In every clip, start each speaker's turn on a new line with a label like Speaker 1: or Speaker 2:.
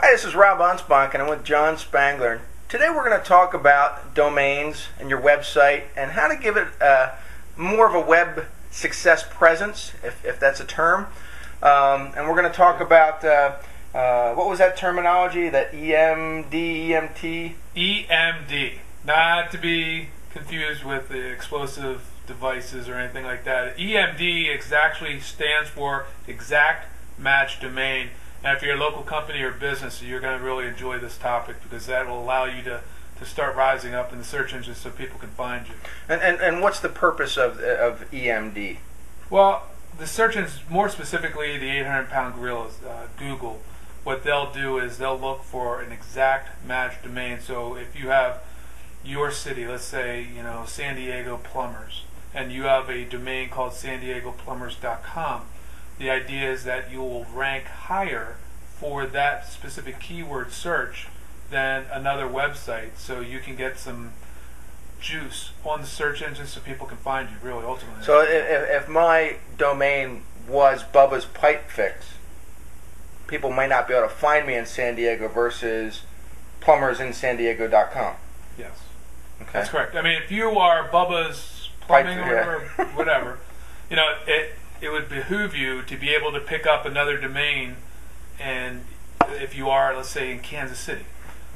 Speaker 1: Hi, this is Rob Anspach, and I'm with John Spangler. Today we're going to talk about domains and your website and how to give it more of a web success presence, if that's a term. And we're going to talk about, what was that terminology, that EMD, EMT?
Speaker 2: EMD, not to be confused with the explosive devices or anything like that. EMD actually stands for Exact Match Domain. And if you're a local company or business, you're going to really enjoy this topic because that will allow you to start rising up in the search engines so people can find you.
Speaker 1: And what's the purpose of EMD?
Speaker 2: Well, the search engines, more specifically the 800-pound gorillas, Google, what they'll do is they'll look for an exact match domain. So if you have your city, let's say, San Diego Plumbers, and you have a domain called sandiegoplumbers.com, the idea is that you will rank higher for that specific keyword search than another website, so you can get some juice on the search engine so people can find you, really, ultimately.
Speaker 1: So if my domain was Bubba's Pipe Fix, people might not be able to find me in San Diego versus plumbersinsandiego.com.
Speaker 2: Yes.
Speaker 1: Okay.
Speaker 2: That's correct. I mean, if you are Bubba's Plumbing or whatever, it would behoove you to be able to pick up another domain, and if you are, let's say, in Kansas City.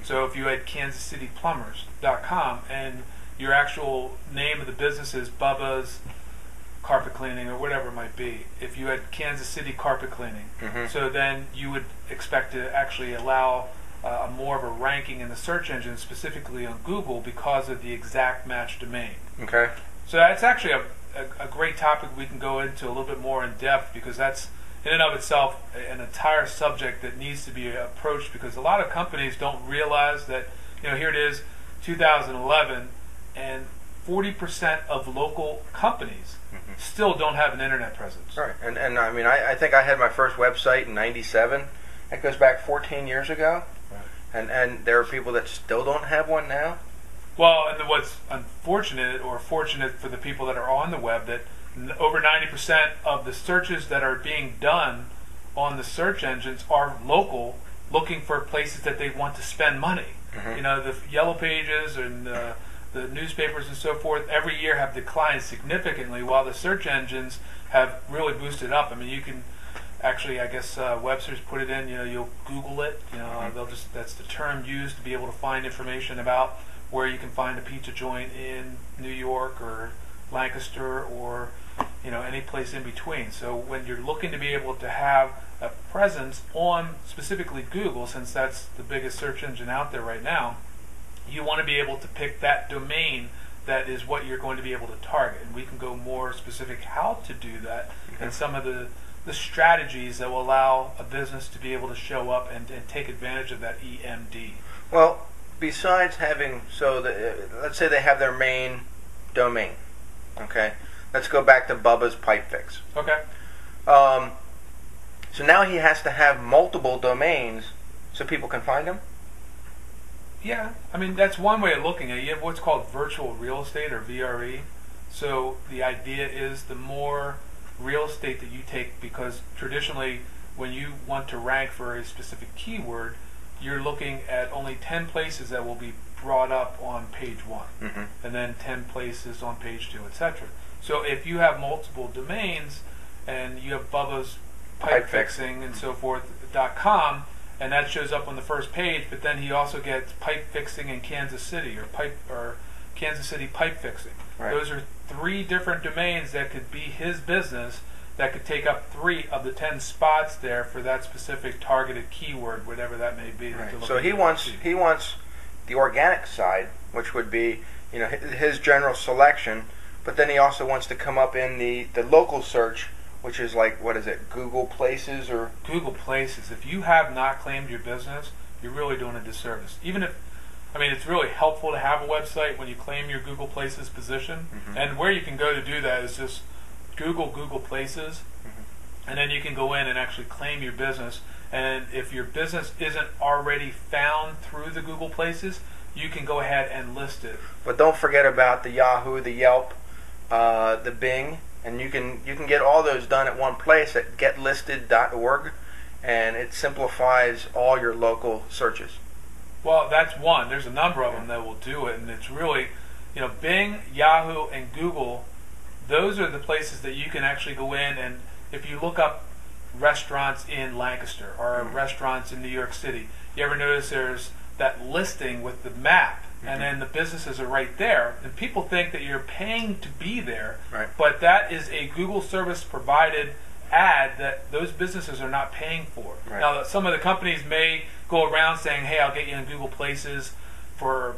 Speaker 2: So if you had kansascityplumbers.com and your actual name of the business is Bubba's Carpet Cleaning or whatever it might be, if you had Kansas City Carpet Cleaning, so then you would expect to actually allow more of a ranking in the search engine, specifically on Google, because of the exact match domain.
Speaker 1: Okay.
Speaker 2: So that's actually a great topic we can go into a little bit more in depth, because that's in and of itself an entire subject that needs to be approached, because a lot of companies don't realize that, here it is, 2011, and 40% of local companies still don't have an internet presence.
Speaker 1: Right, and I mean, I think I had my first website in '97. That goes back 14 years ago, right. And there are people that still don't have one now.
Speaker 2: Well, and what's unfortunate or fortunate for the people that are on the web, that over 90% of the searches that are being done on the search engines are local, looking for places that they want to spend money. The yellow pages and the newspapers and so forth every year have declined significantly, while the search engines have really boosted up. I mean, you can actually, I guess Webster's put it in, you'll Google it, that's the term used to be able to find information about where you can find a pizza joint in New York or Lancaster or any place in between. So when you're looking to be able to have a presence on specifically Google, since that's the biggest search engine out there right now, you want to be able to pick that domain that is what you're going to be able to target. And we can go more specific how to do that and some of the strategies that will allow a business to be able to show up and take advantage of that EMD.
Speaker 1: Well, besides having, let's say they have their main domain, okay? Let's go back to Bubba's Pipe Fix.
Speaker 2: Okay.
Speaker 1: So now he has to have multiple domains so people can find him?
Speaker 2: Yeah, I mean, that's one way of looking at it. You have what's called virtual real estate, or VRE. So the idea is the more real estate that you take, because traditionally when you want to rank for a specific keyword, you're looking at only 10 places that will be brought up on page 1, and then 10 places on page 2, etc. So if you have multiple domains and you have Bubba's Pipe Fixing and so forth.com, and that shows up on the first page, but then he also gets Pipe Fixing in Kansas City or Kansas City Pipe Fixing.
Speaker 1: Right.
Speaker 2: Those are 3 different domains that could be his business, that could take up 3 of the 10 spots there for that specific targeted keyword, whatever that may be.
Speaker 1: Right. So he wants the organic side, which would be his general selection, but then he also wants to come up in the local search, which is like, what is it, Google Places or
Speaker 2: Google Places. If you have not claimed your business, you're really doing a disservice. Even if, it's really helpful to have a website when you claim your Google Places position, and where you can go to do that is just Google Places, and then you can go in and actually claim your business. And if your business isn't already found through the Google Places, you can go ahead and list it.
Speaker 1: But don't forget about the Yahoo, the Yelp, the Bing, and you can get all those done at one place at getlisted.org, and it simplifies all your local searches.
Speaker 2: Well, that's one. There's a number of them that will do it, and it's really, Bing, Yahoo, and Google, those are the places that you can actually go in, and if you look up restaurants in Lancaster or restaurants in New York City, you ever notice there's that listing with the map, and then the businesses are right there, and people think that you're paying to be there, but that is a Google service provided ad that those businesses are not paying for. Now, some of the companies may go around saying, hey, I'll get you in Google Places for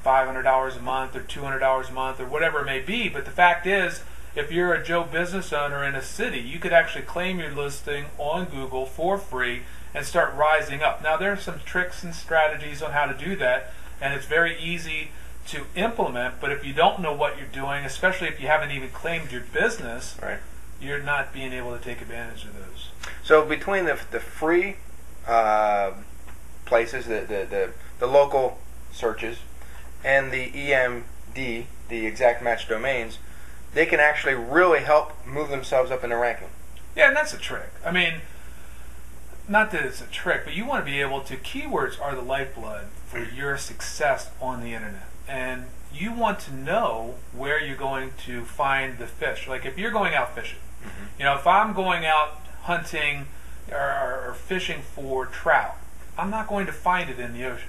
Speaker 2: $500 a month or $200 a month or whatever it may be, but the fact is, if you're a Joe business owner in a city, you could actually claim your listing on Google for free and start rising up. Now, there are some tricks and strategies on how to do that, and it's very easy to implement, but if you don't know what you're doing, especially if you haven't even claimed your business, you're not being able to take advantage of those.
Speaker 1: So between the free places, the local searches, and the EMD, the exact match domains, they can actually really help move themselves up in the ranking.
Speaker 2: Yeah, and that's a trick. I mean, not that it's a trick, but you want to be able to, keywords are the lifeblood for your success on the internet. And you want to know where you're going to find the fish. Like if you're going out fishing, if I'm going out hunting or fishing for trout, I'm not going to find it in the ocean.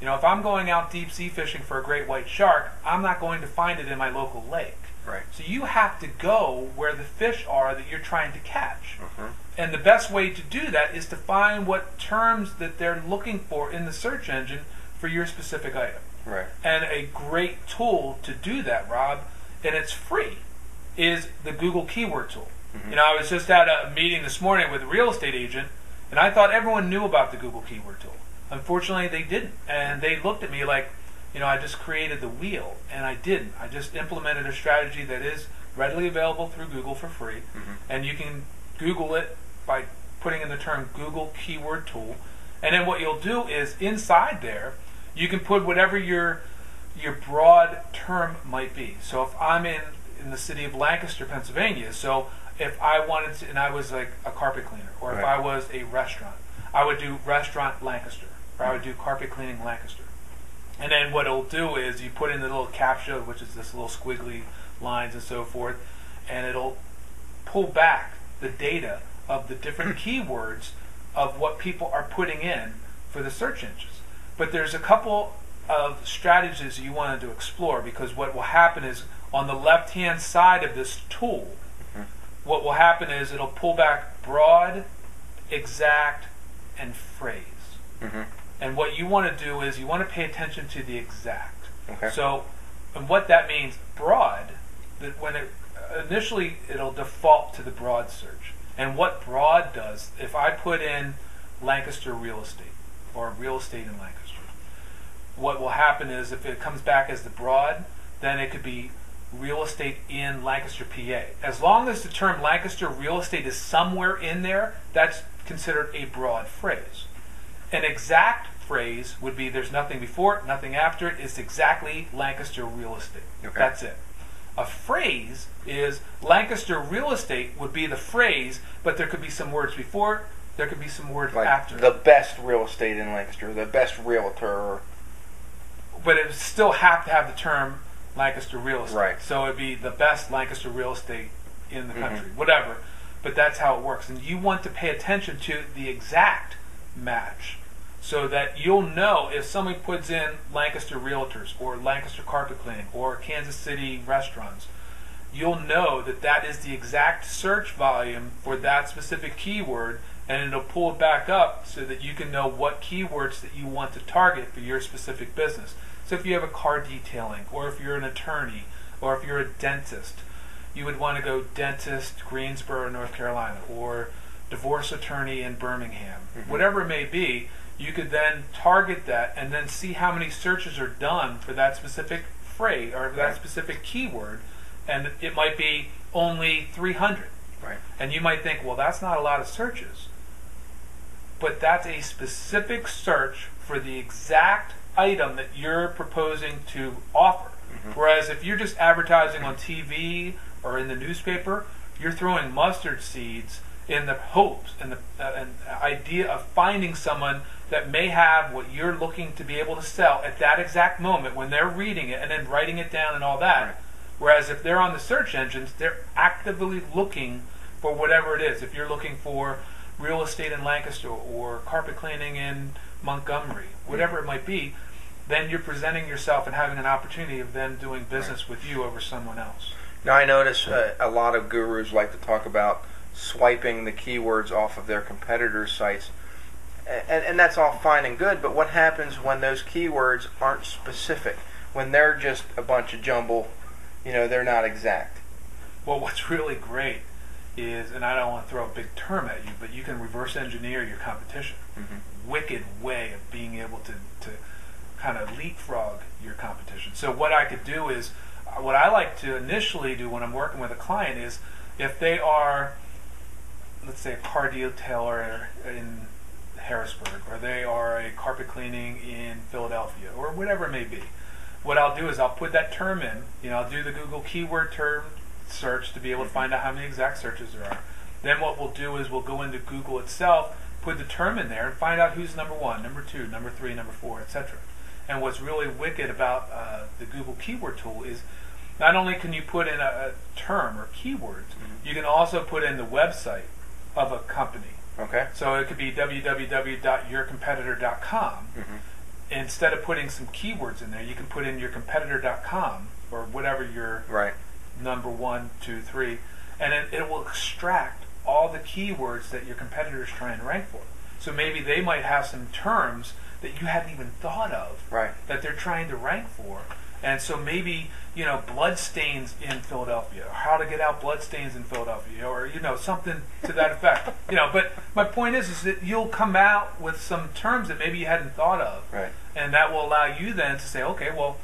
Speaker 2: If I'm going out deep sea fishing for a great white shark, I'm not going to find it in my local lake. So you have to go where the fish are that you're trying to catch. And the best way to do that is to find what terms that they're looking for in the search engine for your specific item. And a great tool to do that, Rob, and it's free, is the Google Keyword Tool. I was just at a meeting this morning with a real estate agent, and I thought everyone knew about the Google Keyword Tool. Unfortunately, they didn't. And they looked at me like, I just created the wheel, and I didn't. I just implemented a strategy that is readily available through Google for free, and you can Google it by putting in the term Google Keyword Tool, and then what you'll do is inside there, you can put whatever your broad term might be. So if I'm in the city of Lancaster, Pennsylvania, so if I wanted to, and I was like a carpet cleaner, or if I was a restaurant, I would do Restaurant Lancaster, or I would do Carpet Cleaning Lancaster. And then what it'll do is you put in the little CAPTCHA, which is this little squiggly lines and so forth, and it'll pull back the data of the different keywords of what people are putting in for the search engines. But there's a couple of strategies you wanted to explore, because what will happen is on the left-hand side of this tool, what will happen is it'll pull back broad, exact, and phrase. And what you want to do is you want to pay attention to the exact. So, and what that means, broad, that when it initially it'll default to the broad search. And what broad does, if I put in Lancaster real estate or real estate in Lancaster, what will happen is if it comes back as the broad, then it could be real estate in Lancaster, PA. As long as the term Lancaster real estate is somewhere in there, that's considered a broad phrase. An exact phrase would be there's nothing before it, nothing after it. It's exactly Lancaster real estate. That's it. A phrase is Lancaster real estate would be the phrase, but there could be some words before it, there could be some words after it.
Speaker 1: The best real estate in Lancaster, the best realtor.
Speaker 2: But it would still have to have the term Lancaster real estate. So it'd be the best Lancaster real estate in the country, whatever. But that's how it works. And you want to pay attention to the exact match, so that you'll know if somebody puts in Lancaster Realtors or Lancaster Carpet Cleaning or Kansas City Restaurants, you'll know that that is the exact search volume for that specific keyword, and it'll pull it back up so that you can know what keywords that you want to target for your specific business. So if you have a car detailing, or if you're an attorney, or if you're a dentist, you would want to go dentist, Greensboro, North Carolina, or divorce attorney in Birmingham. Whatever it may be, you could then target that and then see how many searches are done for that specific phrase or that specific keyword, and it might be only 300. And you might think, well, that's not a lot of searches. But that's a specific search for the exact item that you're proposing to offer. Whereas if you're just advertising on TV or in the newspaper, you're throwing mustard seeds in the hopes and the idea of finding someone that may have what you're looking to be able to sell at that exact moment when they're reading it and then writing it down and all that.
Speaker 1: Right.
Speaker 2: Whereas if they're on the search engines, they're actively looking for whatever it is. If you're looking for real estate in Lancaster or carpet cleaning in Montgomery, whatever it might be, then you're presenting yourself and having an opportunity of them doing business with you over someone else.
Speaker 1: Now I notice a lot of gurus like to talk about swiping the keywords off of their competitors' sites, and that's all fine and good, but what happens when those keywords aren't specific, when they're just a bunch of jumble, they're not exact?
Speaker 2: Well, what's really great is, and I don't want to throw a big term at you, but you can reverse engineer your competition. Wicked way of being able to kind of leapfrog your competition. So what I could do is, what I like to initially do when I'm working with a client is, if they are, let's say, a car detailer in Harrisburg, or they are a carpet cleaning in Philadelphia, or whatever it may be, what I'll do is I'll put that term in. I'll do the Google keyword term search to be able to find out how many exact searches there are. Then what we'll do is we'll go into Google itself, put the term in there, and find out who's number 1, number 2, number 3, number 4, etc. And what's really wicked about the Google keyword tool is, not only can you put in a term or keywords, you can also put in the website of a company.
Speaker 1: Okay.
Speaker 2: So it could be www.yourcompetitor.com. Instead of putting some keywords in there, you can put in yourcompetitor.com or whatever your number 1, 2, 3, and it will extract all the keywords that your competitor is trying to rank for. So maybe they might have some terms that you hadn't even thought of that they're trying to rank for. And so maybe, blood stains in Philadelphia, or how to get out blood stains in Philadelphia, or, something to that effect. But my point is that you'll come out with some terms that maybe you hadn't thought of.
Speaker 1: Right.
Speaker 2: And that will allow you then to say, okay, well,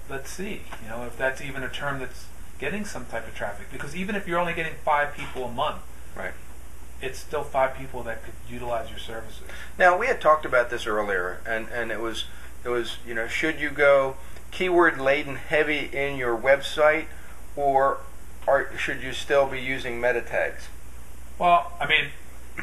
Speaker 2: let's see, if that's even a term that's getting some type of traffic. Because even if you're only getting 5 people a month, it's still 5 people that could utilize your services. Now,
Speaker 1: we had talked about this earlier, and it was should you go keyword laden heavy in your website, or should you still be using meta tags?
Speaker 2: Well,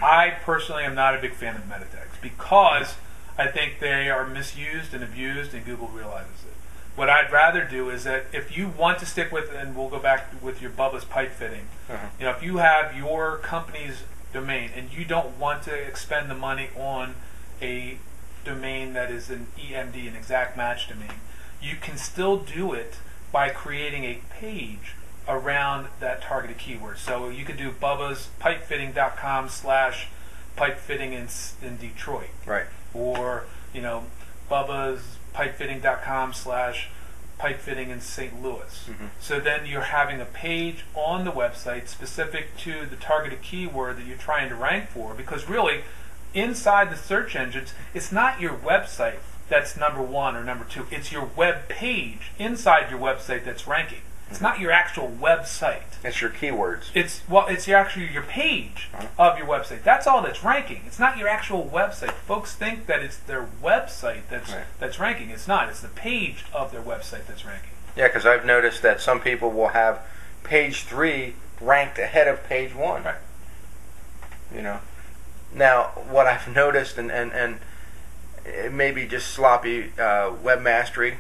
Speaker 2: I personally am not a big fan of meta tags because I think they are misused and abused, and Google realizes it. What I'd rather do is that if you want to stick with, and we'll go back with your Bubba's pipe fitting, if you have your company's domain and you don't want to expend the money on a domain that is an EMD, an exact match domain, you can still do it by creating a page around that targeted keyword. So you could do bubba'spipefitting.com/pipefitting in Detroit. Or, bubba'spipefitting.com/pipefitting in St. Louis. So then you're having a page on the website specific to the targeted keyword that you're trying to rank for, because really, inside the search engines, it's not your website that's number 1 or number 2. It's your web page inside your website that's ranking. It's not your actual website.
Speaker 1: It's your keywords.
Speaker 2: It's actually your page of your website. That's all that's ranking. It's not your actual website. Folks think that it's their website that's ranking. It's not. It's the page of their website that's ranking.
Speaker 1: Yeah, because I've noticed that some people will have page 3 ranked ahead of page 1. Now, what I've noticed, and it may be just sloppy webmastery,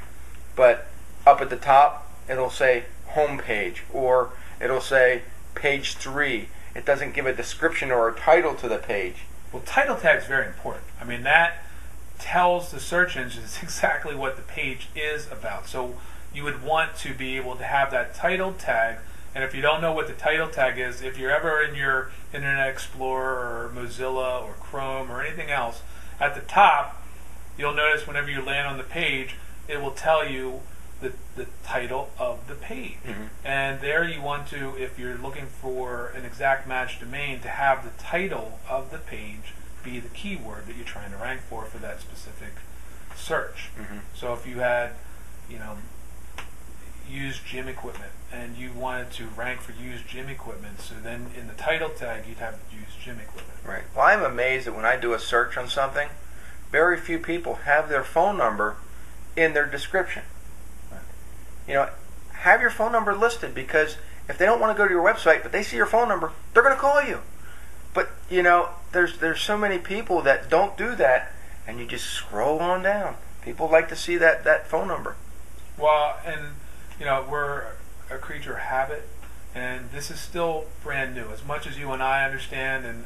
Speaker 1: but up at the top it'll say home page, or it'll say page 3. It doesn't give a description or a title to the page.
Speaker 2: Well, title tag is very important. That tells the search engines exactly what the page is about. So you would want to be able to have that title tag. And if you don't know what the title tag is, if you're ever in your Internet Explorer or Mozilla or Chrome or anything else, at the top, you'll notice whenever you land on the page, it will tell you the title of the page. And there you want to, if you're looking for an exact match domain, to have the title of the page be the keyword that you're trying to rank for that specific search. So if you had, used gym equipment, and you wanted to rank for used gym equipment, so then in the title tag you'd have used gym equipment.
Speaker 1: Well, I'm amazed that when I do a search on something, very few people have their phone number in their description. Have your phone number listed, because if they don't want to go to your website but they see your phone number, they're going to call you. But there's so many people that don't do that, and you just scroll on down. People like to see that phone number.
Speaker 2: Well, and we're a creature of habit, and this is still brand new. As much as you and I understand, and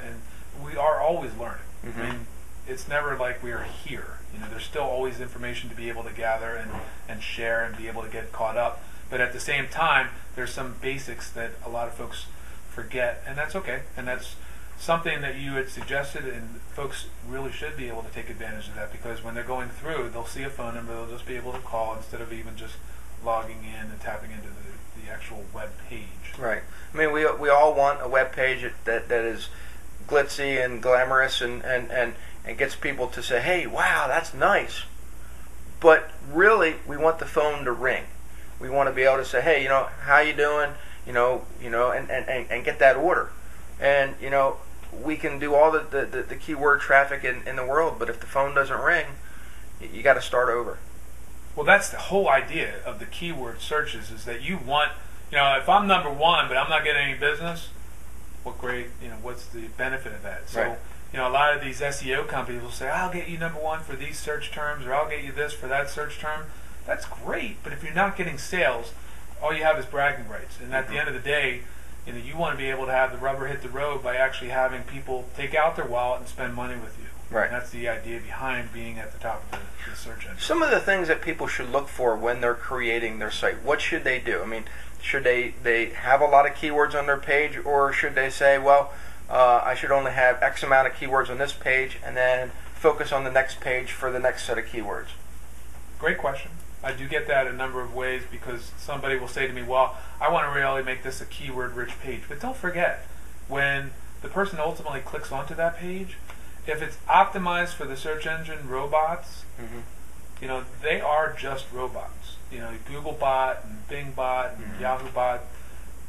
Speaker 2: we are always learning.
Speaker 1: Mm-hmm.
Speaker 2: I mean, it's never like we are here. There's still always information to be able to gather and share and be able to get caught up. But at the same time, there's some basics that a lot of folks forget, and that's okay. And that's something that you had suggested, and folks really should be able to take advantage of that, because when they're going through, they'll see a phone number, they'll just be able to call instead of even just logging in and tapping into the actual web page.
Speaker 1: Right. I mean, we all want a web page that is glitzy and glamorous and gets people to say, hey, wow, that's nice. But really, we want the phone to ring. We want to be able to say, hey, how you doing? And get that order. And, we can do all the keyword traffic in the world, but if the phone doesn't ring, you got to start over.
Speaker 2: Well, that's the whole idea of the keyword searches, is that you want, if I'm number one, but I'm not getting any business, what's the benefit of that? So,
Speaker 1: right.
Speaker 2: A lot of these SEO companies will say, I'll get you number one for these search terms, or I'll get you this for that search term. That's great, but if you're not getting sales, all you have is bragging rights. And at the end of the day, you want to be able to have the rubber hit the road by actually having people take out their wallet and spend money with you.
Speaker 1: Right.
Speaker 2: And that's the idea behind being at the top of the search engine.
Speaker 1: Some of the things that people should look for when they're creating their site, what should they do? I mean, should they have a lot of keywords on their page, or should they say, well, I should only have X amount of keywords on this page and then focus on the next page for the next set of keywords?
Speaker 2: Great question. I do get that a number of ways, because somebody will say to me, well, I want to really make this a keyword-rich page. But don't forget, when the person ultimately clicks onto that page, if it's optimized for the search engine robots,
Speaker 1: mm-hmm.
Speaker 2: They are just robots. Google bot and Bing bot and
Speaker 1: mm-hmm.
Speaker 2: Yahoo bot,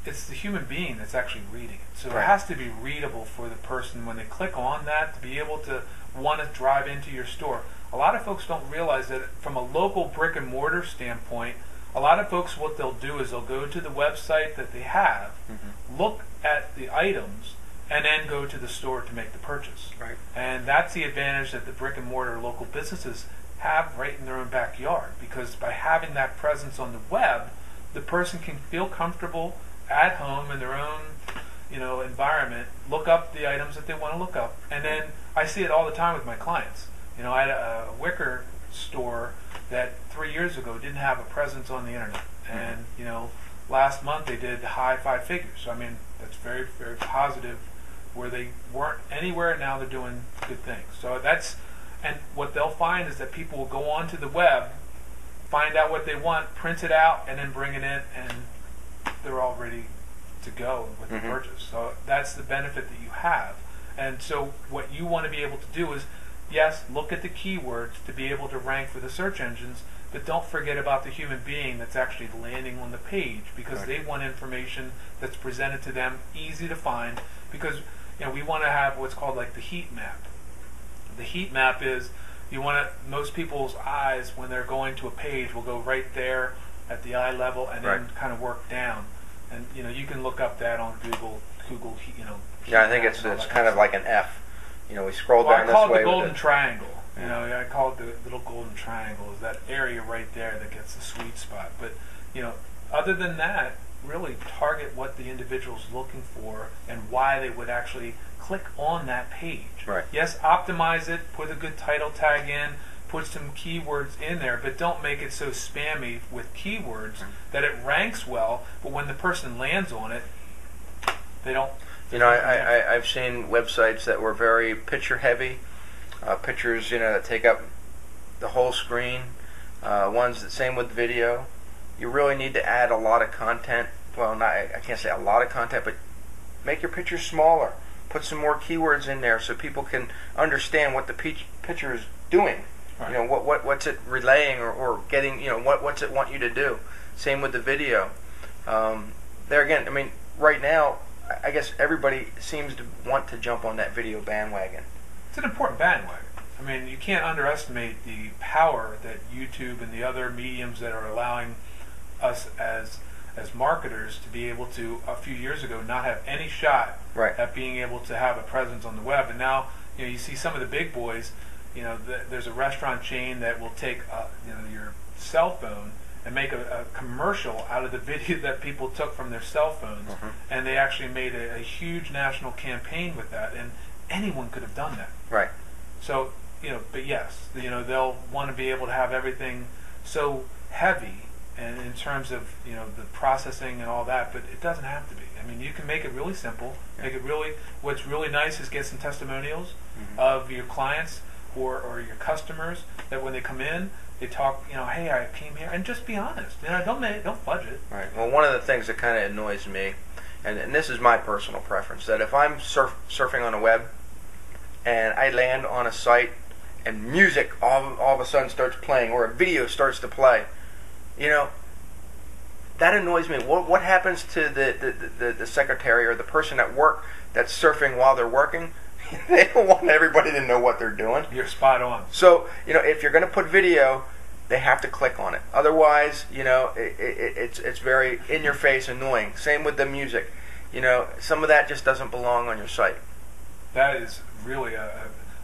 Speaker 2: it's the human being that's actually reading it. So
Speaker 1: right.
Speaker 2: It has to be readable for the person when they click on that, to be able to want to drive into your store. A lot of folks don't realize that from a local brick and mortar standpoint, a lot of folks, what they'll do is they'll go to the website that they have,
Speaker 1: mm-hmm.
Speaker 2: look at the items, and then go to the store to make the purchase.
Speaker 1: Right.
Speaker 2: And that's the advantage that the brick and mortar local businesses have right in their own backyard, because by having that presence on the web, the person can feel comfortable at home in their own environment, look up the items that they want to look up. And then I see it all the time with my clients. I had a wicker store that 3 years ago didn't have a presence on the internet, and last month they did high 5 figures. So I mean, that's very, very positive. Where they weren't anywhere, now they're doing good things. So and what they'll find is that people will go onto the web, find out what they want, print it out, and then bring it in, and they're all ready to go with
Speaker 1: mm-hmm.
Speaker 2: the purchase. So that's the benefit that you have. And so what you want to be able to do is, yes, look at the keywords to be able to rank for the search engines, but don't forget about the human being that's actually landing on the page, because
Speaker 1: right.
Speaker 2: they want information that's presented to them, easy to find, because we want to have what's called like the heat map. The heat map is, most people's eyes when they're going to a page will go right there at the eye level, and
Speaker 1: right.
Speaker 2: then kind of work down. And you can look up that on Google.
Speaker 1: Yeah, I think it's kind of like an F. We scroll down this way.
Speaker 2: I call it the golden triangle. I call it the little golden triangle. Is that area right there that gets the sweet spot. But other than that, really target what the individual's looking for and why they would actually click on that page.
Speaker 1: Right.
Speaker 2: Yes, optimize it, put a good title tag in, put some keywords in there, but don't make it so spammy with keywords that it ranks well, but when the person lands on it, they don't.
Speaker 1: I've seen websites that were very picture heavy, pictures that take up the whole screen, ones that same with video. You really need to add a lot of content. Well, I can't say a lot of content, but make your pictures smaller. Put some more keywords in there so people can understand what the picture is doing.
Speaker 2: Right.
Speaker 1: What's it relaying or getting? What's it want you to do? Same with the video. There again, I mean, right now, I guess everybody seems to want to jump on that video bandwagon.
Speaker 2: It's an important bandwagon. I mean, you can't underestimate the power that YouTube and the other mediums that are allowing us as as marketers to be able to, a few years ago, not have any shot
Speaker 1: Right.
Speaker 2: at being able to have a presence on the web. And now, you see some of the big boys. There's a restaurant chain that will take your cell phone and make a commercial out of the video that people took from their cell phones, and they actually made a huge national campaign with that, and anyone could have done that.
Speaker 1: Right.
Speaker 2: So, but yes, they'll want to be able to have everything so heavy, and in terms of the processing and all that, but it doesn't have to be. I mean, you can make it really simple. Make it really. What's really nice is get some testimonials of your clients or your customers that when they come in, they talk. Hey, I came here, and just be honest. Don't fudge it.
Speaker 1: Right. Well, one of the things that kind of annoys me, and this is my personal preference, that if I'm surfing on a web and I land on a site and music all of a sudden starts playing or a video starts to play, that annoys me. What happens to the secretary or the person at work that's surfing while they're working? They don't want everybody to know what they're doing.
Speaker 2: You're spot on.
Speaker 1: So, if you're going to put video, they have to click on it. Otherwise, it's very in your face, annoying. Same with the music. Some of that just doesn't belong on your site.
Speaker 2: That is really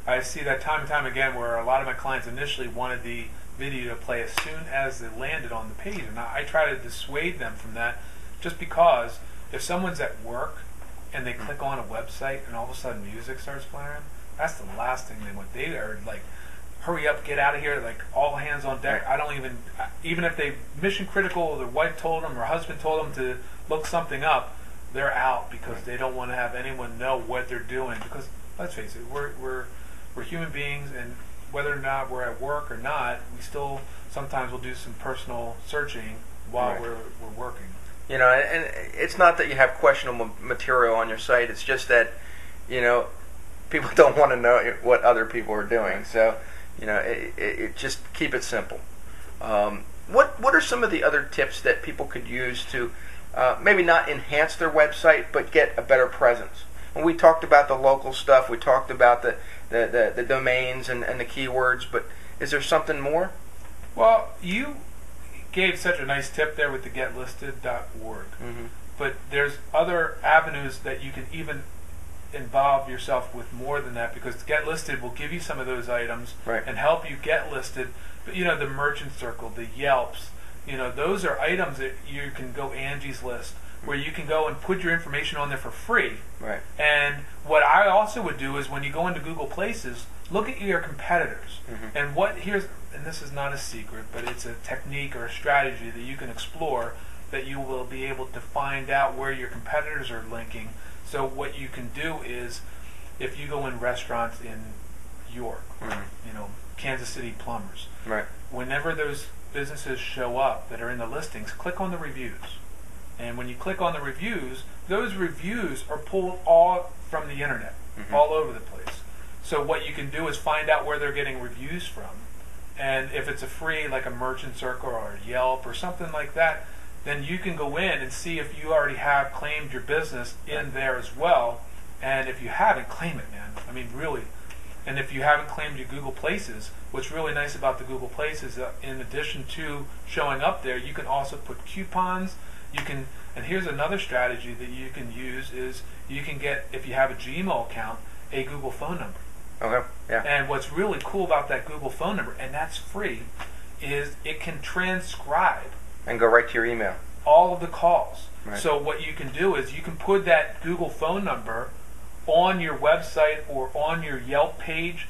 Speaker 2: I see that time and time again where a lot of my clients initially wanted the video to play as soon as it landed on the page, and I try to dissuade them from that, just because if someone's at work and they click on a website and all of a sudden music starts playing, that's the last thing they want. They are like, hurry up, get out of here, like all hands on deck.
Speaker 1: Right.
Speaker 2: I don't even if they mission critical, their wife told them or husband told them to look something up, they're out because they don't want to have anyone know what they're doing. Because let's face it, we're human beings, and whether or not we're at work or not, we still sometimes will do some personal searching while we're working.
Speaker 1: And it's not that you have questionable material on your site. It's just that, people don't want to know what other people are doing. So, it just keep it simple. What are some of the other tips that people could use to maybe not enhance their website, but get a better presence? When we talked about the local stuff, we talked about the domains and the keywords, but is there something more?
Speaker 2: Well, you gave such a nice tip there with the getlisted.org, but there's other avenues that you can even involve yourself with more than that, because Get Listed will give you some of those items and help you get listed. But the Merchant Circle, the Yelps, those are items that you can go Angie's List, where you can go and put your information on there for free.
Speaker 1: Right.
Speaker 2: And what I also would do is when you go into Google Places, look at your competitors. And and this is not a secret, but it's a technique or a strategy that you can explore, that you will be able to find out where your competitors are linking. So what you can do is, if you go in restaurants in York, Kansas City Plumbers, whenever those businesses show up that are in the listings, click on the reviews. And when you click on the reviews, those reviews are pulled all from the internet, all over the place. So what you can do is find out where they're getting reviews from. And if it's a free, like a Merchant Circle or a Yelp or something like that, then you can go in and see if you already have claimed your business in there as well. And if you haven't, claim it, man. I mean, really. And if you haven't claimed your Google Places, what's really nice about the Google Places, in addition to showing up there, you can also put coupons. And here's another strategy that you can use is you can get, if you have a Gmail account, a Google phone number.
Speaker 1: Okay. Yeah.
Speaker 2: And what's really cool about that Google phone number, and that's free, is it can transcribe
Speaker 1: and go right to your email
Speaker 2: all of the calls.
Speaker 1: Right.
Speaker 2: So what you can do is you can put that Google phone number on your website or on your Yelp page.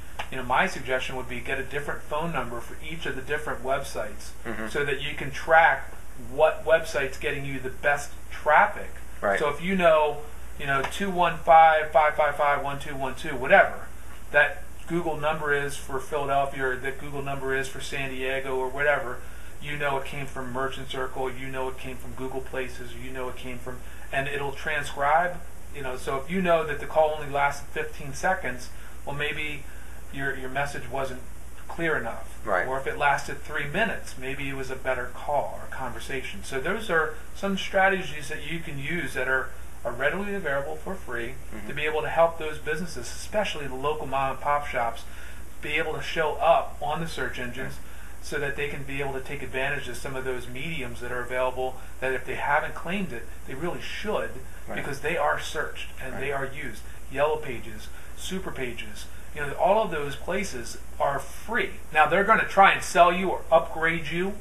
Speaker 2: My suggestion would be get a different phone number for each of the different websites, so that you can track what website's getting you the best traffic.
Speaker 1: Right.
Speaker 2: So if 215-555-1212, whatever that Google number is for Philadelphia, or that Google number is for San Diego, or whatever, it came from Merchant Circle, it came from Google Places, it came from, and it'll transcribe. So if that the call only lasted 15 seconds, well, maybe your message wasn't clear enough.
Speaker 1: Right.
Speaker 2: Or if it lasted 3 minutes, maybe it was a better call or conversation. So those are some strategies that you can use that are readily available for free to be able to help those businesses, especially the local mom and pop shops, be able to show up on the search engines. so that they can be able to take advantage of some of those mediums that are available, that if they haven't claimed it, they really should, because they are searched and they are used. Yellow Pages, Super Pages, all of those places are free. Now they're going to try and sell you or upgrade you,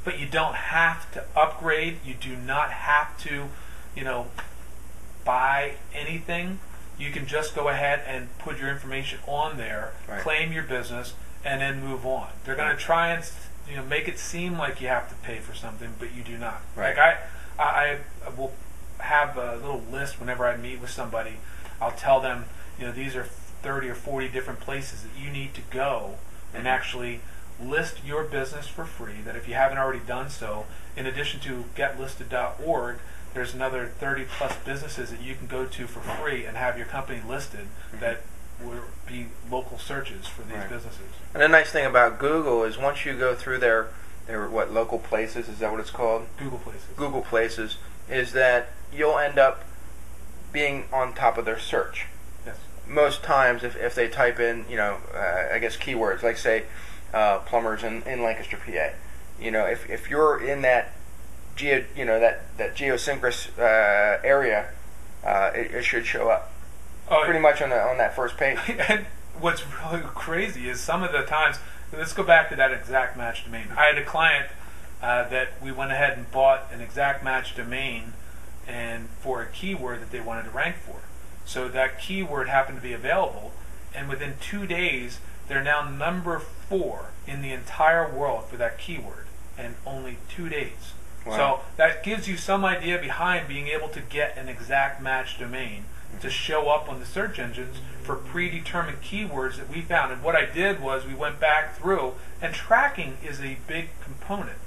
Speaker 2: but you don't have to upgrade. You do not have to, buy anything. You can just go ahead and put your information on there, claim your business, and then move on. They're going to try and make it seem like you have to pay for something, but you do not. Like I will have a little list whenever I meet with somebody. I'll tell them, these are 30 or 40 different places that you need to go and actually list your business for free. That if you haven't already done so, in addition to getlisted.org, there's another 30 plus businesses that you can go to for free and have your company listed that will be local searches for these businesses.
Speaker 1: And the nice thing about Google is once you go through their local places, is that what it's called?
Speaker 2: Google Places.
Speaker 1: Google Places, is that you'll end up being on top of their search.
Speaker 2: Yes.
Speaker 1: Most times if they type in, I guess keywords, like say plumbers in Lancaster, PA. If you're in that that geosynchronous area, it should show up. Pretty much on that first page.
Speaker 2: And what's really crazy is some of the times, let's go back to that exact match domain. I had a client that we went ahead and bought an exact match domain and for a keyword that they wanted to rank for. So that keyword happened to be available, and within 2 days they're now number 4 in the entire world for that keyword in only 2 days. Wow. So that gives you some idea behind being able to get an exact match domain to show up on the search engines for predetermined keywords that we found. And what I did was we went back through, and tracking is a big component.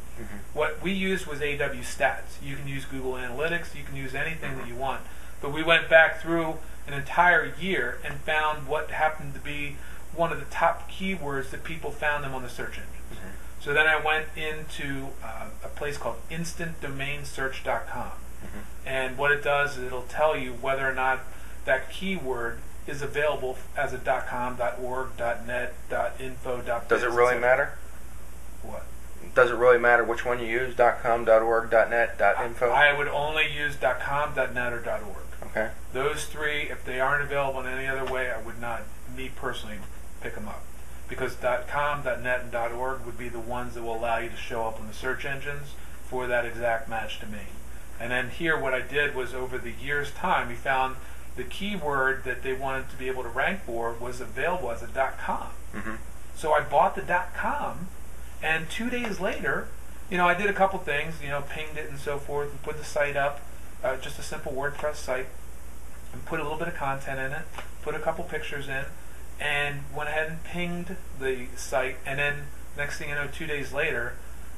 Speaker 2: What we used was AW Stats. You can use Google Analytics, you can use anything that you want. But we went back through an entire year and found what happened to be one of the top keywords that people found them on the search engines. So then I went into a place called instantdomainsearch.com. And what it does is it'll tell you whether or not that keyword is available as a .com, .org, .net, .info, .biz.
Speaker 1: Does it really matter?
Speaker 2: What?
Speaker 1: Does it really matter which one you use? .com, .org, .net, .info?
Speaker 2: I would only use .com, .net, or .org.
Speaker 1: Okay.
Speaker 2: Those three, if they aren't available in any other way, I would not, me personally, pick them up. Because .com, .net, and .org would be the ones that will allow you to show up on the search engines for that exact match domain. And then here what I did was over the year's time, we found the keyword that they wanted to be able to rank for was available as a .com. So I bought the .com, and 2 days later, I did a couple things, pinged it and so forth, and put the site up, just a simple WordPress site, and put a little bit of content in it, put a couple pictures in, and went ahead and pinged the site, and then next thing you know, 2 days later,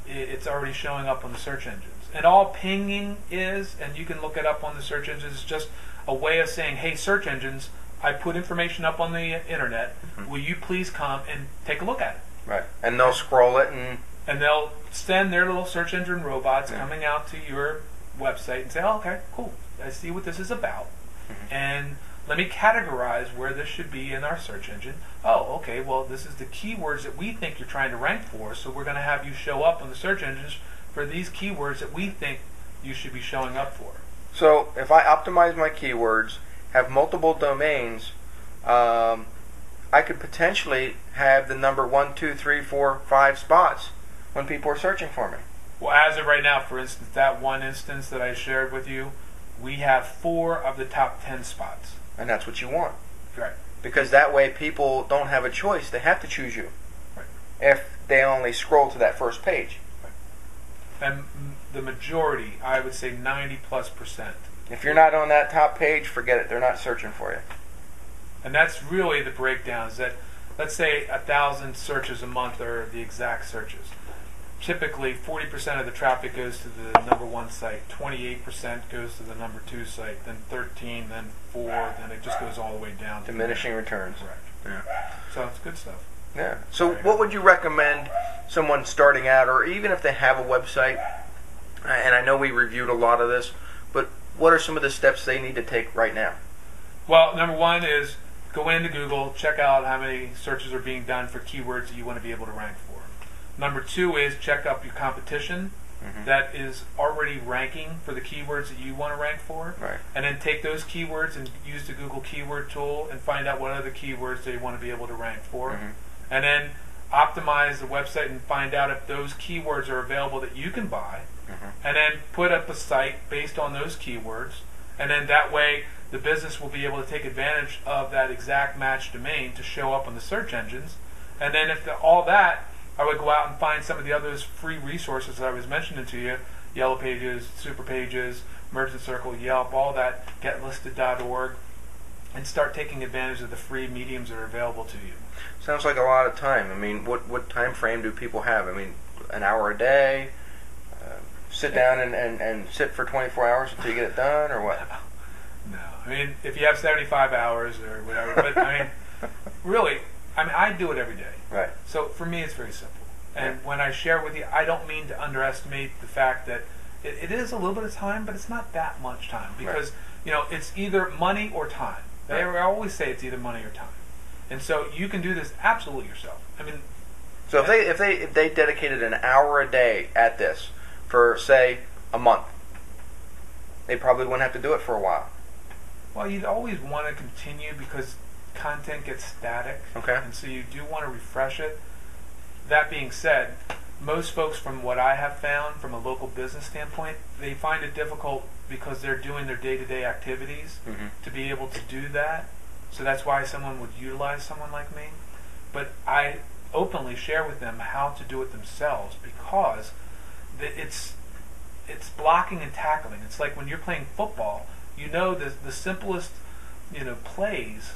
Speaker 2: it's already showing up on the search engines. And all pinging is, and you can look it up on the search engines, is just a way of saying, hey, search engines, I put information up on the internet. Will you please come and take a look at it?
Speaker 1: Right. And they'll scroll it
Speaker 2: and they'll send their little search engine robots coming out to your website and say, oh, okay, cool. I see what this is about. And let me categorize where this should be in our search engine. Oh, okay, well, this is the keywords that we think you're trying to rank for, so we're going to have you show up on the search engines for these keywords that we think you should be showing up for.
Speaker 1: So if I optimize my keywords, have multiple domains, I could potentially have the number 1, 2, 3, 4, 5 spots when people are searching for me.
Speaker 2: Well, as of right now, for instance, that one instance that I shared with you, we have 4 of the top 10 spots.
Speaker 1: And that's what you want.
Speaker 2: Right.
Speaker 1: Because that way people don't have a choice. They have to choose you.
Speaker 2: Right.
Speaker 1: If they only scroll to that first page.
Speaker 2: Right. And the majority, I would say 90+%.
Speaker 1: If you're not on that top page, forget it. They're not searching for you.
Speaker 2: And that's really the breakdown, is that, let's say 1,000 searches a month are the exact searches. Typically, 40% of the traffic goes to the number 1 site, 28% goes to the number 2 site, then 13, then 4, then it just goes all the way down.
Speaker 1: Diminishing returns.
Speaker 2: Correct.
Speaker 1: Yeah.
Speaker 2: So it's good stuff.
Speaker 1: Yeah. So what would you recommend someone starting out, or even if they have a website, and I know we reviewed a lot of this, but what are some of the steps they need to take right now?
Speaker 2: Well, number 1 is go into Google, check out how many searches are being done for keywords that you want to be able to rank for. Number 2 is check up your competition that is already ranking for the keywords that you want to rank for.
Speaker 1: Right.
Speaker 2: And then take those keywords and use the Google Keyword Tool and find out what other keywords they want to be able to rank for. And then optimize the website and find out if those keywords are available that you can buy. And then put up a site based on those keywords. And then that way the business will be able to take advantage of that exact match domain to show up on the search engines. And then if all that, I would go out and find some of the other free resources that I was mentioning to you, Yellow Pages, Super Pages, Merchant Circle, Yelp, all that, getlisted.org, and start taking advantage of the free mediums that are available to you.
Speaker 1: Sounds like a lot of time. I mean, what time frame do people have? I mean, an hour a day? Sit down and sit for 24 hours until you get it done, or what?
Speaker 2: No. I mean, if you have 75 hours or whatever, but I mean, really, I do it every day.
Speaker 1: Right.
Speaker 2: So for me, it's very simple. And when I share with you, I don't mean to underestimate the fact that it is a little bit of time, but it's not that much time, because it's either money or time. I always say it's either money or time, and so you can do this absolutely yourself. I mean,
Speaker 1: so if they dedicated an hour a day at this for, say, a month, they probably wouldn't have to do it for a while.
Speaker 2: Well, you'd always want to continue because content gets static, and so you do want to refresh it. That being said, most folks, from what I have found from a local business standpoint, they find it difficult because they're doing their day-to-day activities to be able to do that. So that's why someone would utilize someone like me. But I openly share with them how to do it themselves, because it's blocking and tackling. It's like when you're playing football, the simplest plays,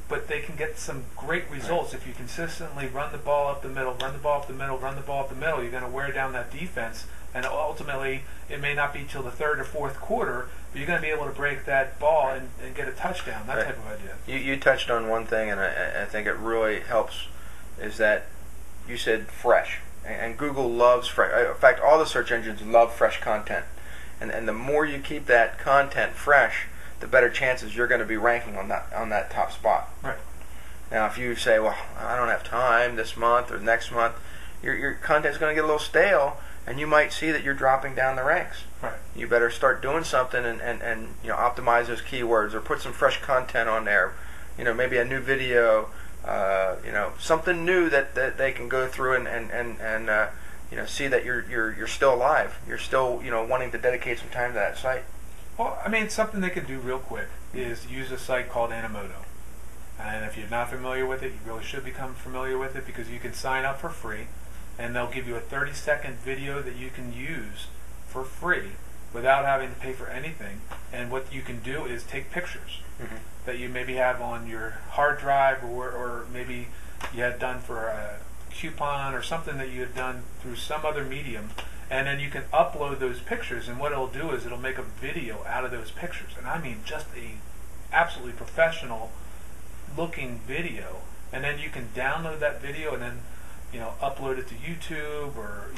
Speaker 2: but they can get some great results if you consistently run the ball up the middle, run the ball up the middle, run the ball up the middle. You're going to wear down that defense, and ultimately it may not be till the third or fourth quarter, but you're going to be able to break that ball and get a touchdown, that type of idea.
Speaker 1: You touched on one thing, and I think it really helps, is that you said fresh. And Google loves fresh. In fact, all the search engines love fresh content. And the more you keep that content fresh, the better chances you're going to be ranking on that top spot.
Speaker 2: Right.
Speaker 1: Now, if you say, well, I don't have time this month or next month, your content's going to get a little stale, and you might see that you're dropping down the ranks.
Speaker 2: Right.
Speaker 1: You better start doing something and optimize those keywords, or put some fresh content on there. Maybe a new video, something new that they can go through and see that you're still alive. You're still wanting to dedicate some time to that site.
Speaker 2: Well, I mean, something they could do real quick is use a site called Animoto. And if you're not familiar with it, you really should become familiar with it, because you can sign up for free, and they'll give you a 30-second video that you can use for free without having to pay for anything. And what you can do is take pictures that you maybe have on your hard drive, or maybe you had done for a coupon or something that you had done through some other medium, and then you can upload those pictures, and what it'll do is it'll make a video out of those pictures. And I mean just a absolutely professional looking video, and then you can download that video and then upload it to YouTube or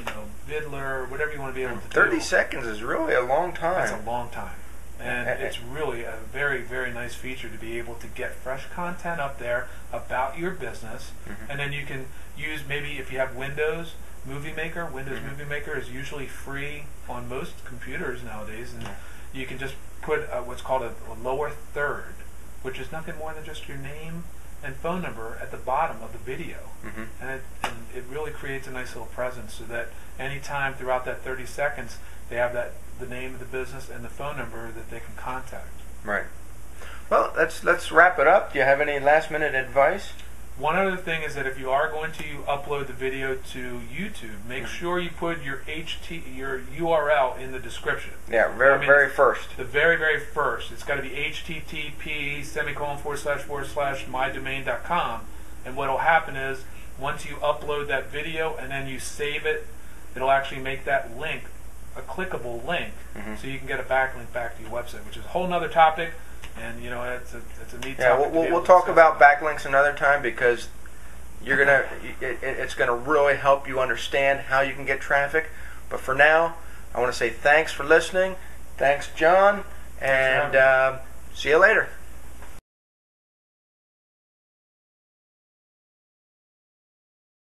Speaker 2: Vidler, or whatever you want to be able to do.
Speaker 1: 30 seconds is really a long time.
Speaker 2: That's a long time. And it's really a very, very nice feature to be able to get fresh content up there about your business. And then you can use, maybe if you have Windows Movie Maker. Windows Movie Maker is usually free on most computers nowadays, and you can just put what's called a lower third, which is nothing more than just your name and phone number at the bottom of the video. And it really creates a nice little presence, so that anytime throughout that 30 seconds they have the name of the business and the phone number that they can contact.
Speaker 1: Right. Well, let's wrap it up. Do you have any last minute advice?
Speaker 2: One other thing is that if you are going to upload the video to YouTube, make sure you put your URL in the description.
Speaker 1: Yeah, very first.
Speaker 2: The very, very first. It's got to be http://mydomain.com. And what will happen is, once you upload that video and then you save it, it'll actually make that link a clickable link, so you can get a backlink back to your website, which is a whole nother topic. And it's a neat topic.
Speaker 1: Yeah, we'll talk about backlinks another time, because it's gonna really help you understand how you can get traffic. But for now, I want to say thanks for listening. Thanks, John, and see you later.